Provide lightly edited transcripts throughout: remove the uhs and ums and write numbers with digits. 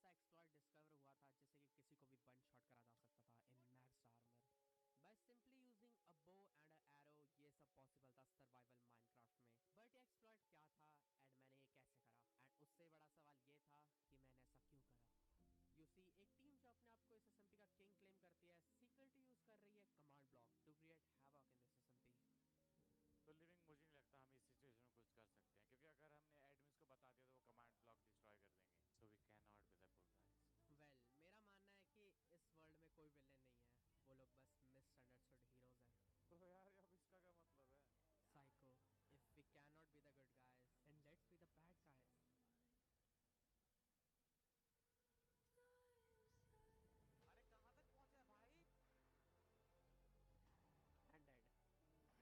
ऐसा exploit discover हुआ था जिससे कि किसी को भी वन शॉट करा जा सकता था in max armour by simply using a bow and a arrow. ये सब पॉसिबल था सर्वाइवल माइनक्राफ्ट में। बट ये एक्सप्लॉइट क्या था एंड मैंने ये कैसे करा, एंड उससे बड़ा सवाल ये था कि मैंने ऐसा क्यों करा।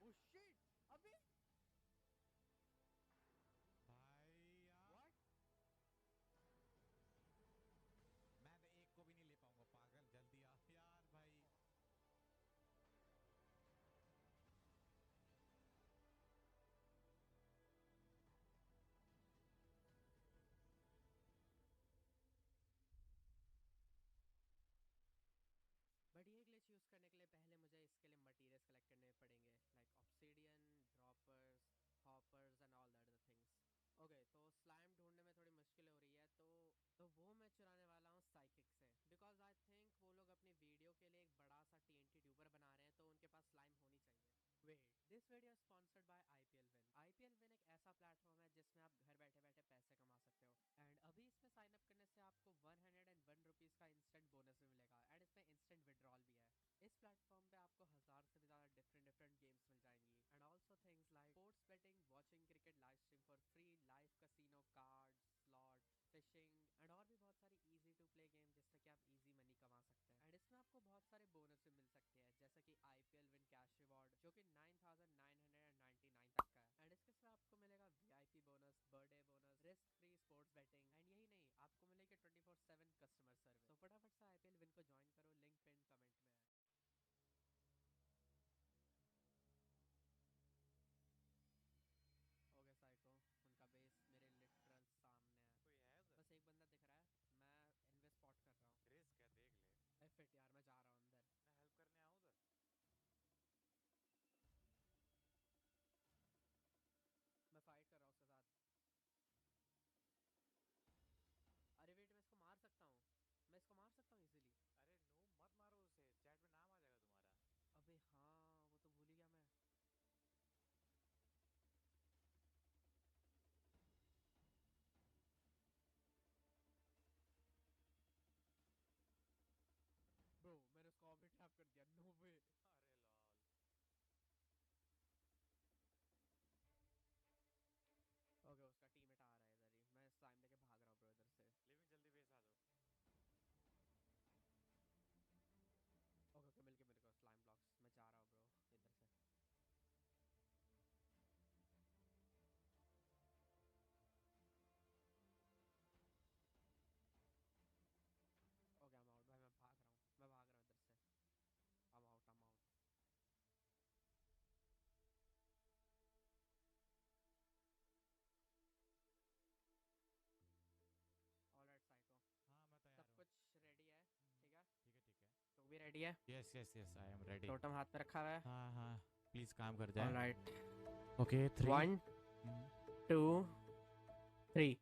यू सी, एक टीम जो अपने आप को इस एसएमपी का किंग क्लेम करती है सीक्रेटली यूज कर रही है command block to create havoc in this SMP. तो लिविंग मुझे नहीं लगता हम इस सिचुएशन में कुछ कर सकते हैं, क्योंकि अगर हमने एडमिन्स को बता दिया तो वो कमांड ब्लॉक डिस्ट्रॉय कर देंगे। So we can not be the good guys. Well, मेरा मानना है कि इस वर्ल्ड में कोई विलेन नहीं है, वो लोग बस मिसअंडरस्टूड हीरोज हैं। तो यार अब इसका क्या मतलब है? Psycho, if we cannot be the good guys, then let's be the bad guys. अरे कहाँ तक पहुँचा है भाई? And dead. Oh shit! अभी? भाई यार What? मैं तो एक को भी नहीं ले पाऊंगा, पागल। जल्दी आ यार भाई। बट ये ग्लिच यूज करने के लिए पहले मुझे इसके लिए मटेरियल्स कलेक्ट करने पड़ेंगे, like obsidian, droppers, hoppers and all that things. Okay, तो स्लाइम ढूंढने में थोड़ी मुश्किल हो रही है, तो वो मैं चुराने वाला हूँ साइकिक से, बिकॉज आई थिंक वो लोग अपनी वीडियो के लिए एक बड़ा सा टीएनटी ट्यूबर बना रहे हैं, तो उनके पास स्लाइम होनी चाहिए। Wait, this video sponsored by IPL win. IPL win एक ऐसा प्लेटफॉर्म है जिसमें आप घर बैठे बैठे पैसे कमा सकते हो, एंड अभी इसमें साइन अप करने से आपको 101 रुपीज का इंस्टेंट बोनस भी मिलेगा, एंड इसमें इंस्टेंट विड्रॉल भी है। इस प्लेटफॉर्म पे आपको 1000 से भी ज्यादा डिफरेंट गेम्स मिल जाएंगी, and also things like sports betting, watching cricket live stream for free, live casino, cards, slot, fishing and और भी बहुत सारी इजी टू प्ले गेम जिससे कि आप इजी मनी कमा सकते हैं। एंड इसमें आपको बहुत सारे बोनस भी मिल सकते हैं, जैसे कि आईपीएल विन कैश रिवॉर्ड जो कि 9999 तक का है, एंड इसके साथ आपको मिलेगा VIP bonus, birthday bonus, risk free sports betting, and यही नहीं, आपको मिलेगी 24/7 कस्टमर सर्विस। तो फटाफट से आईपीएल विन को ज्वाइन करो, लिंक पिन कमेंट में है। ओके साइको, उनका बेस मेरे लिटरल सामने है। कोई है उधर? बस एक बंदा दिख रहा है, मैं इन्वेस्ट स्पॉट कर रहा हूँ। रिस्क है, देख ले। एफ इट यार, मैं जा रहा हूँ अंदर। मैं हेल्प करने आऊँ उधर? मैं फाइट कर रहा हूँ उसके साथ। अरे वेट, मैं इसको मार सकता हूँ, मैं इसको मार सकता हूँ इजीली। अरे नो, मत मारो उसे, चैट में नाम आ जाएगा तुम्हारा। अबे हाँ, वो तो भूल ही गया मैं। ब्रो, मैंने उसको ऑफ ट्रैप कर दिया, नो वे। अरे लॉल। ओके, उसका टीममेट आ रहा है इधर ही, मैं स्लाइम लेके भाग रहा हूँ ब्रो इधर से। लिविंग जल्दी बेस आ दो। ओके ओके, मिल गया स्लाइम ब्लॉक्स, मैं जा रहा हूँ ब्रो इधर से। ओके, आई एम आउट भाई, मैं भाग रहा हूँ इधर से। I am out, I am out. Alright psycho, हाँ मैं तैयार सब हूँ। कुछ रेडी है? ठीक है, ठीक है ठीक है। तो भी रेडी है? Yes yes yes, I am ready. Totem हाथ पे रखा हुआ है? हाँ हाँ, प्लीज काम कर जाए। Alright, okay, 3 1 2 3।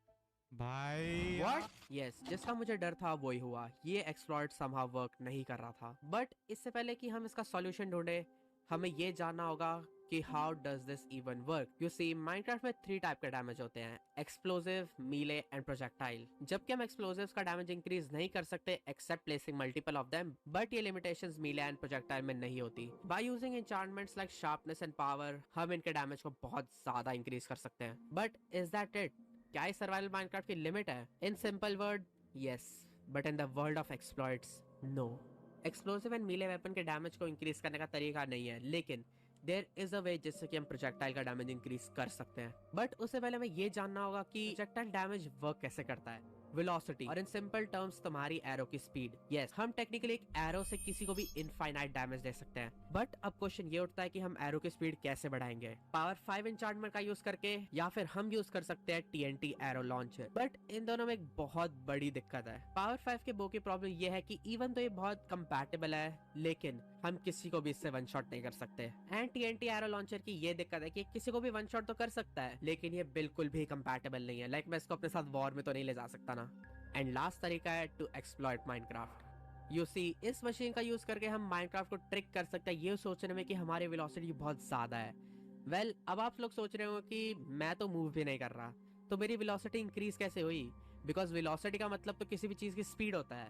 भाई What? Yes, जिसका मुझे डर था वही हुआ। ये एक्सप्लॉइट समहाउ वर्क नहीं कर रहा था। बट इससे पहले कि हम इसका सॉल्यूशन ढूंढे, हमें ये जानना होगा कि how does this even work. You see, Minecraft में 3 टाइप के डैमेज होते हैं, एक्सप्लोसिव, मीले एंड प्रोजेक्टाइल। जबकि हम एक्सप्लोसिव्स का डैमेज इंक्रीज नहीं कर सकते except placing multiple of them, but ये लिमिटेशंस मीले एंड प्रोजेक्टाइल में नहीं होती। By using enchantments like sharpness and power, हम इनके डैमेज को बहुत ज्यादा इंक्रीज कर सकते हैं। But is that it? क्या इस सर्वाइवल माइनक्राफ्ट की लिमिट है? In simple word, yes, but in the world of exploits, no. Explosive and melee weapon के डैमेज को इंक्रीज करने का तरीका नहीं है, लेकिन देयर इज अ वे जिससे कि हम प्रोजेक्टाइल का डैमेज इंक्रीज कर सकते हैं। बट उससे पहले हमें ये जानना होगा कि प्रोजेक्टाइल डैमेज वर्क कैसे करता है। वेलोसिटी और इन सिंपल टर्म्स तुम्हारी एरो की स्पीड। यस, हम टेक्निकली एक एरो से किसी को भी इनफाइनाइट डैमेज दे सकते हैं, बट अब क्वेश्चन ये उठता है कि हम एरो की स्पीड कैसे बढ़ाएंगे? पावर 5 एन्चांटमेंट का यूज करके, या फिर हम यूज कर सकते हैं TNT arrow launcher. But in दोनों में एक बहुत बड़ी दिक्कत है। पावर 5 के बो की प्रॉब्लम ये है कि इवन तो ये बहुत कंपैटिबल है, लेकिन हम किसी को भी इससे वन शॉट नहीं कर सकते। एंड TNT एरो लॉन्चर की ये दिक्कत है कि किसी को भी वन शॉट तो कर सकता है, लेकिन ये बिल्कुल भी कंपैटिबल नहीं है। लाइक मैं इसको अपने साथ वॉर में तो नहीं ले जा सकता ना। एंड लास्ट तरीका है to exploit Minecraft. You see, इस मशीन का यूज करके हम माइनक्राफ्ट को ट्रिक कर सकते हैं ये सोचने में कि हमारी वेलोसिटी बहुत ज्यादा है। वेल, अब आप लोग सोच रहे हो कि मैं तो मूव भी नहीं कर रहा, तो मेरी वेलोसिटी इंक्रीज कैसे हुई? बिकॉज वेलोसिटी का मतलब तो किसी भी चीज की स्पीड होता है।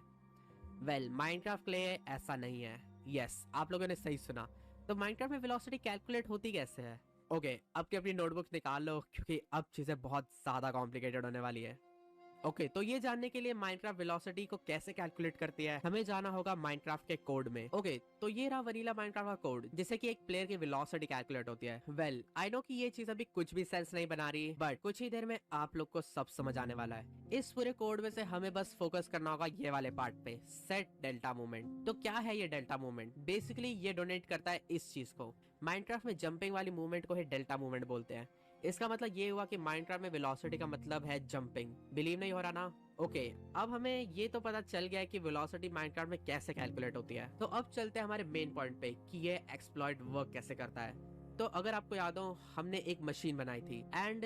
वेल, माइनक्राफ्ट के लिए ऐसा नहीं है। यस, आप लोगों ने सही सुना। तो माइनक्राफ्ट में वेलोसिटी कैलकुलेट होती कैसे है? ओके, अब की अपनी नोटबुक्स निकाल लो, क्योंकि अब चीजें बहुत ज्यादा कॉम्प्लिकेटेड होने वाली है। ओके, तो ये जानने के लिए माइनक्राफ्ट वेलोसिटी को कैसे कैलकुलेट करती है, हमें जाना होगा माइनक्राफ्ट के कोड में। ओके, तो ये रहा वनीला माइनक्राफ्ट का कोड, जिससे कि एक प्लेयर की वेलोसिटी कैलकुलेट होती है। वेल, आई नो कि ये चीज अभी कुछ भी सेंस नहीं बना रही, बट कुछ ही देर में आप लोग को सब समझ आने वाला है। इस पूरे कोड में से हमें बस फोकस करना होगा ये वाले पार्ट पे, सेट डेल्टा मूवमेंट। तो क्या है ये डेल्टा मूवमेंट? बेसिकली ये डोनेट करता है इस चीज को। माइनक्राफ्ट में जंपिंग वाली मूवमेंट को ही डेल्टा मूवमेंट बोलते हैं। इसका मतलब ये हुआ कि माइनक्राफ्ट में वेलोसिटी का मतलब है जंपिंग। बिलीव नहीं हो रहा ना? ओके, अब हमें ये तो पता चल गया है कि वेलोसिटी माइनक्राफ्ट में कैसे कैलकुलेट होती है। तो अब चलते हैं हमारे मेन पॉइंट पे कि ये एक्सप्लॉइट वर्क कैसे करता है। तो अगर आपको याद हो, हमने एक मशीन बनाई थी, एंड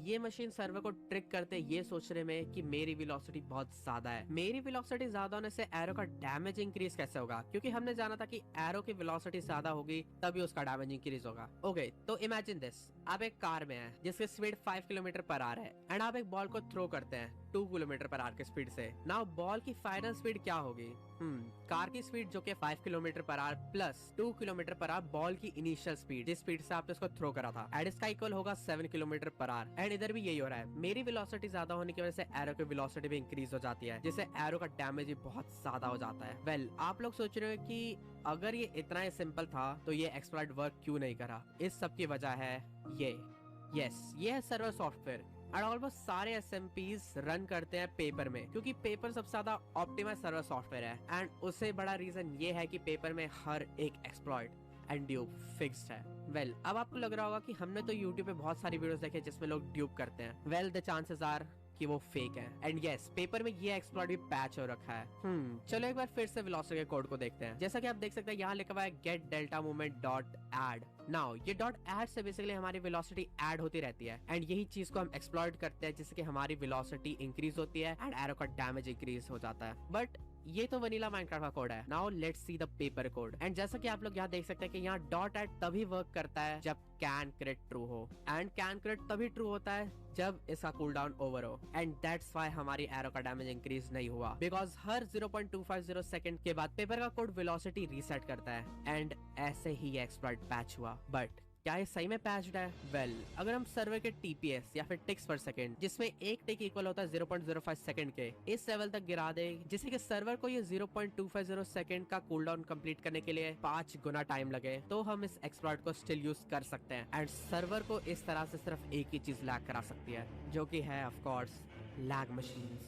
ये मशीन सर्वर को ट्रिक करते ये सोचने में कि मेरी वेलोसिटी बहुत ज्यादा है। मेरी वेलोसिटी ज्यादा होने से एरो का डैमेज इंक्रीज कैसे होगा? क्योंकि हमने जाना था कि एरो की वेलोसिटी ज्यादा होगी तभी उसका डैमेज इंक्रीज होगा। ओके, तो इमेजिन दिस, आप एक कार में हैं जिसकी स्पीड 5 किलोमीटर पर आवर है, एंड आप एक बॉल को थ्रो करते हैं 2 किलोमीटर पर आवर की स्पीड से। नाउ बॉल की फाइनल स्पीड क्या होगी? कार की स्पीड जो कि 5 kilometre per hour plus 2 kilometre per hour ball की इनिशियल स्पीड, जिस स्पीड से आपने उसको थ्रो करा था, एंड इसका इक्वल होगा 7 किलोमीटर पर आवर। एंड इधर भी यही हो रहा है। मेरी वेलोसिटी ज्यादा होने की वजह से एरो की वेलोसिटी भी इंक्रीज हो जाती है, जिससे एरो का डैमेज भी बहुत ज्यादा हो जाता है। वेल, आप लोग सोच रहे हो कि अगर ये इतना ही सिंपल था तो ये एक्सप्लॉइट वर्क क्यों नहीं करा? इस सब की वजह है ये। यस, ये है सर्वर सॉफ्टवेयर। और ऑलमोस्ट सारे SMPs रन करते हैं पेपर में, क्योंकि पेपर सबसे ज्यादा ऑप्टिमाइज सर्वर सॉफ्टवेयर है। एंड उससे बड़ा रीजन ये है कि पेपर में हर एक एक्सप्लॉइट एंड ड्यूप फिक्स्ड है। वेल, अब आपको लग रहा होगा कि हमने तो YouTube पे बहुत सारी वीडियोस देखे जिसमें लोग ड्यूप करते हैं। वेल, द चांसेस आर कि वो फेक है। एंड यस, पेपर में ये एक्सप्लॉइट भी पैच हो रखा है। चलो एक बार फिर से वेलोसिटी के कोड को देखते हैं। जैसा कि आप देख सकते हैं, यहाँ लिखा हुआ है get delta movement dot add. Now ये डॉट एड से बेसिकली हमारी वेलोसिटी ऐड होती रहती है, एंड यही चीज को हम एक्सप्लॉइट करते हैं, जिससे कि हमारी वेलोसिटी इंक्रीज होती है एंड एरो का डैमेज इंक्रीज हो जाता है। बट ये तो वनीला माइनक्राफ्ट का कोड है। Now let's see the paper code. And जैसा कि आप लोग यहाँ देख सकते हैं कि यहाँ डॉट एड तभी वर्क करता है जब कैन क्रिट ट्रू हो, एंड कैन क्रिट तभी ट्रू होता है जब इसका कूल डाउन ओवर हो। एंड दैट्स व्हाई हमारी एरो का डैमेज इंक्रीज नहीं हुआ, बिकॉज हर 0.250 सेकंड के बाद पेपर का कोड वेलोसिटी रीसेट करता है। एंड ऐसे ही ये एक्सप्लॉइट पैच हुआ। बट क्या ये सही में पैच्ड है? वेल, अगर हम सर्वर के TPS या फिर टिक्स पर सेकंड, जिसमें एक टिक इक्वल होता है 0.05 सेकंड के, इस लेवल तक गिरा दे, जिससे कि सर्वर को ये 0.250 सेकंड का कूलडाउन कंप्लीट करने के लिए 5 गुना टाइम लगे, तो हम इस एक्सप्लॉइट को स्टिल यूज कर सकते हैं। एंड सर्वर को इस तरह से सिर्फ एक ही चीज लैग करा सकती है, जो कि है ऑफ कोर्स लैग मशीन।